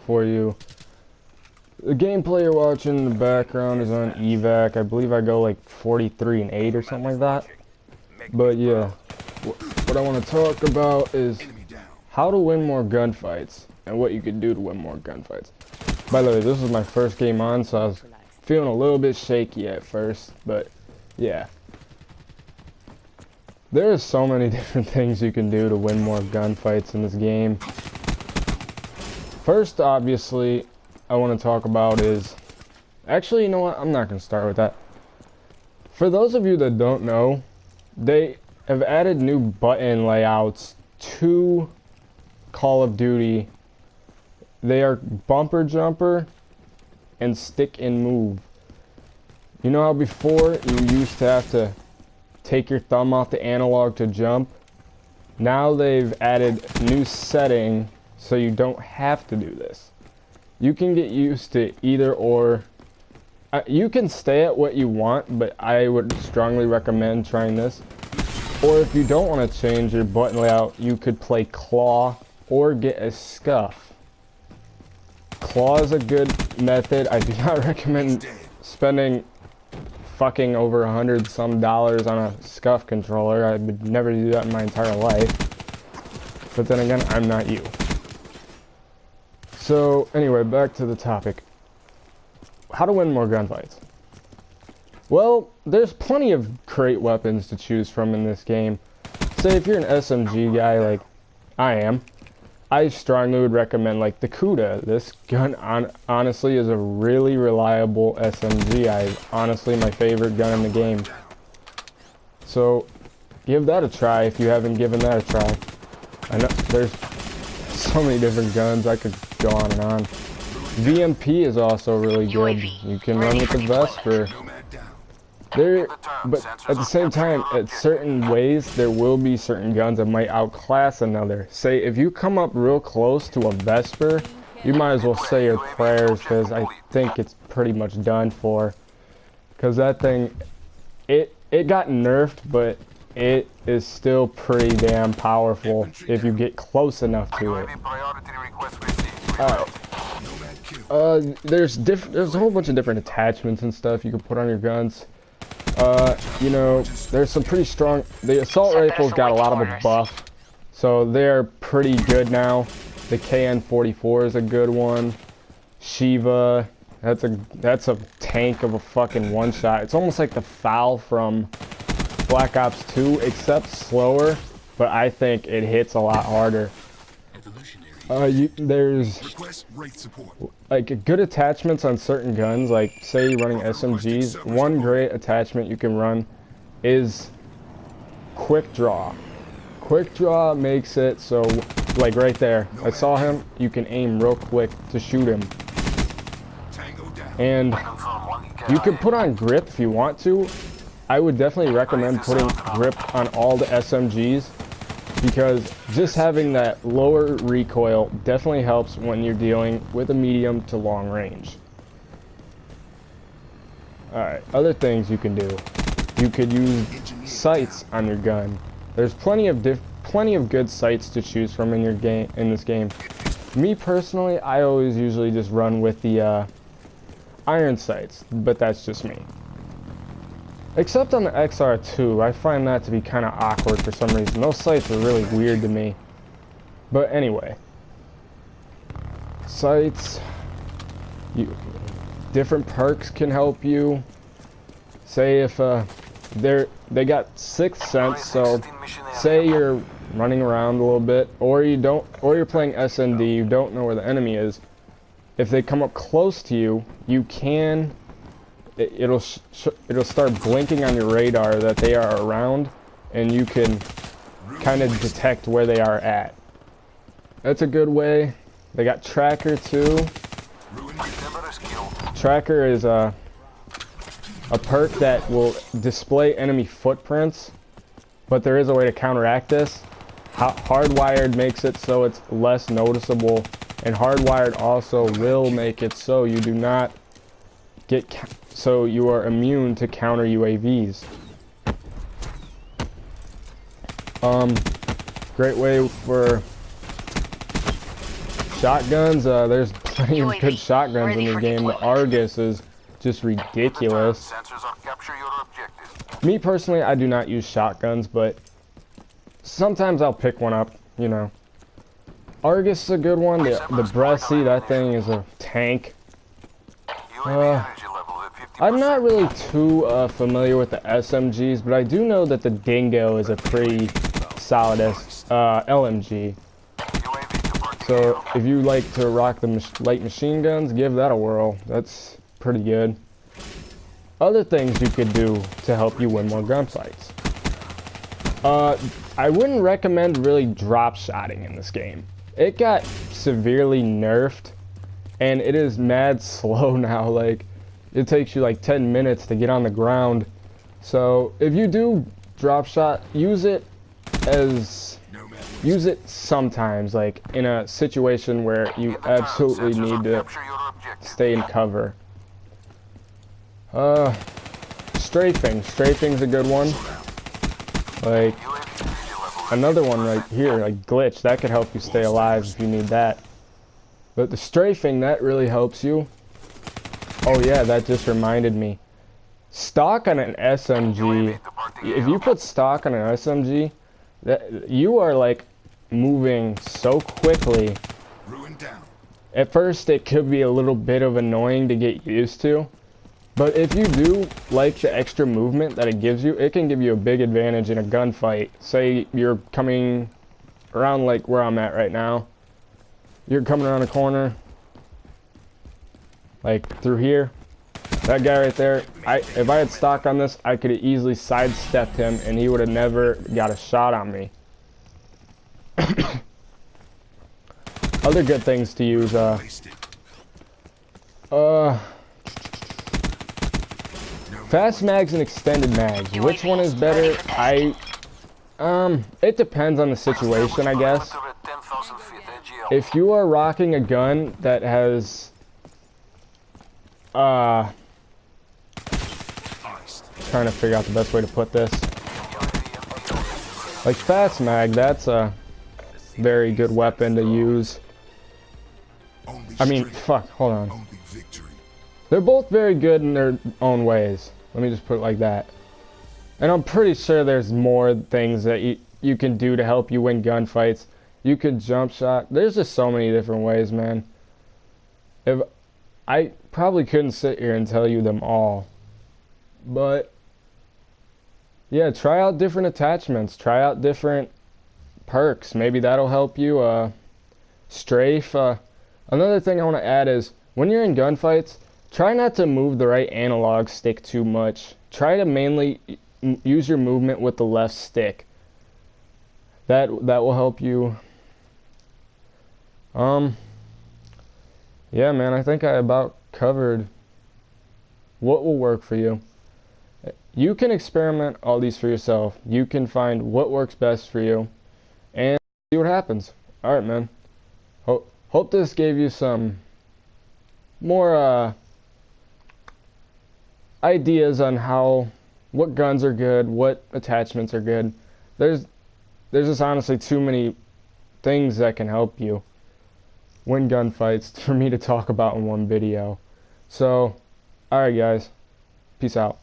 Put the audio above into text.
for you. The gameplay you're watching in the background is on evac. I believe I go like 43 and 8 or something like that. But yeah, what I want to talk about is how to win more gunfights and what you can do to win more gunfights. By the way, this was my first game on, so I was feeling a little bit shaky at first, but yeah. There are so many different things you can do to win more gunfights in this game. First, obviously, I want to talk about is... Actually, you know what? I'm not going to start with that. For those of you that don't know, they have added new button layouts to Call of Duty. They are bumper jumper and stick and move. You know how before you used to have to take your thumb off the analog to jump? Now they've added new setting so you don't have to do this. You can get used to either or. You can stay at what you want, but I would strongly recommend trying this. Or if you don't want to change your button layout, you could play claw or get a scuff. Claw is a good method. I do not recommend spending fucking over $100 some on a scuff controller. I would never do that in my entire life. But then again, I'm not you. So anyway, back to the topic. How to win more gunfights. Well, there's plenty of great weapons to choose from in this game. Say if you're an SMG guy like I am, I strongly would recommend like the Kuda. This gun honestly is a really reliable SMG. Honestly my favorite gun in the game. So give that a try if you haven't given that a try. I know there's so many different guns, I could go on and on. VMP is also really good. You can run with the Vesper. But at the same time, at certain ways, there will be certain guns that might outclass another. Say, if you come up real close to a Vesper, you might as well say your prayers, because I think it's pretty much done for. Because that thing, it got nerfed, but it is still pretty damn powerful if you get close enough to it. Alright. There's a whole bunch of different attachments and stuff you can put on your guns. You know, there's some pretty strong... The assault rifle's got a lot of a buff, so they're pretty good now. The KN-44 is a good one. Shiva, that's a tank of a fucking one-shot. It's almost like the FAL from Black Ops 2, except slower, but I think it hits a lot harder. There's like good attachments on certain guns, like say you're running SMGs. One great attachment you can run is quick draw. Quick draw makes it so, like right there, I saw him, you can aim real quick to shoot him. And you can put on grip if you want to. I would definitely recommend putting grip on all the SMGs, because just having that lower recoil definitely helps when you're dealing with a medium to long range. Alright, other things you can do. You could use sights on your gun. There's plenty of good sights to choose from in this game. Me personally, I always usually just run with the iron sights, but that's just me. Except on the XR2, I find that to be kind of awkward for some reason. Those sights are really weird to me. But anyway. Sights. Different perks can help you. Say if they got Sixth Sense, so say you're running around a little bit, or you're playing SND, you don't know where the enemy is. If they come up close to you, you can... It'll start blinking on your radar that they are around, and you can kind of detect where they are at. That's a good way. They got Tracker too. Tracker is a perk that will display enemy footprints, but there is a way to counteract this. Hardwired makes it so it's less noticeable, and Hardwired also will make it so you do not so you are immune to counter UAVs. Great way for Shotguns, there's plenty of good shotguns in the game. The Argus is just ridiculous. Me personally, I do not use shotguns, but sometimes I'll pick one up, you know. Argus is a good one. The Breast-C, that thing is a tank. I'm not really too familiar with the SMGs, but I do know that the Dingo is a pretty solid LMG. So if you like to rock the light machine guns, give that a whirl. That's pretty good. Other things you could do to help you win more gunfights. I wouldn't recommend really drop shotting in this game. It got severely nerfed, and it is mad slow now. Like, it takes you like 10 minutes to get on the ground. So if you do drop shot, use it sometimes, like in a situation where you absolutely need to stay in cover. Strafing's a good one. Like another one right here, like glitch, that could help you stay alive if you need that. But the strafing, that really helps you. Oh yeah, that just reminded me. Stock on an SMG, if you put stock on an SMG, that you are like moving so quickly. At first it could be a little bit of annoying to get used to, but if you do like the extra movement that it gives you, it can give you a big advantage in a gunfight. Say you're coming around like where I'm at right now. You're coming around a corner, like through here. That guy right there, if I had stock on this, I could have easily sidestepped him and he would have never got a shot on me. Other good things to use, fast mags and extended mags. Which one is better? It depends on the situation, I guess. If you are rocking a gun that has, trying to figure out the best way to put this. Like fast mag, that's a very good weapon to use. I mean, fuck, hold on. They're both very good in their own ways. Let me just put it like that. And I'm pretty sure there's more things that you can do to help you win gunfights. You can jump shot. There's just so many different ways, man. If I probably couldn't sit here and tell you them all. But yeah, try out different attachments. Try out different perks. Maybe that'll help you strafe. Another thing I want to add is when you're in gunfights, try not to move the right analog stick too much. Try to mainly use your movement with the left stick. That will help you. Yeah, man, I think I about covered what will work for you. You can experiment all these for yourself. You can find what works best for you and see what happens. Alright, man. Hope this gave you some more ideas on what guns are good, what attachments are good. There's just honestly too many things that can help you win gunfights for me to talk about in one video. So, alright guys, peace out.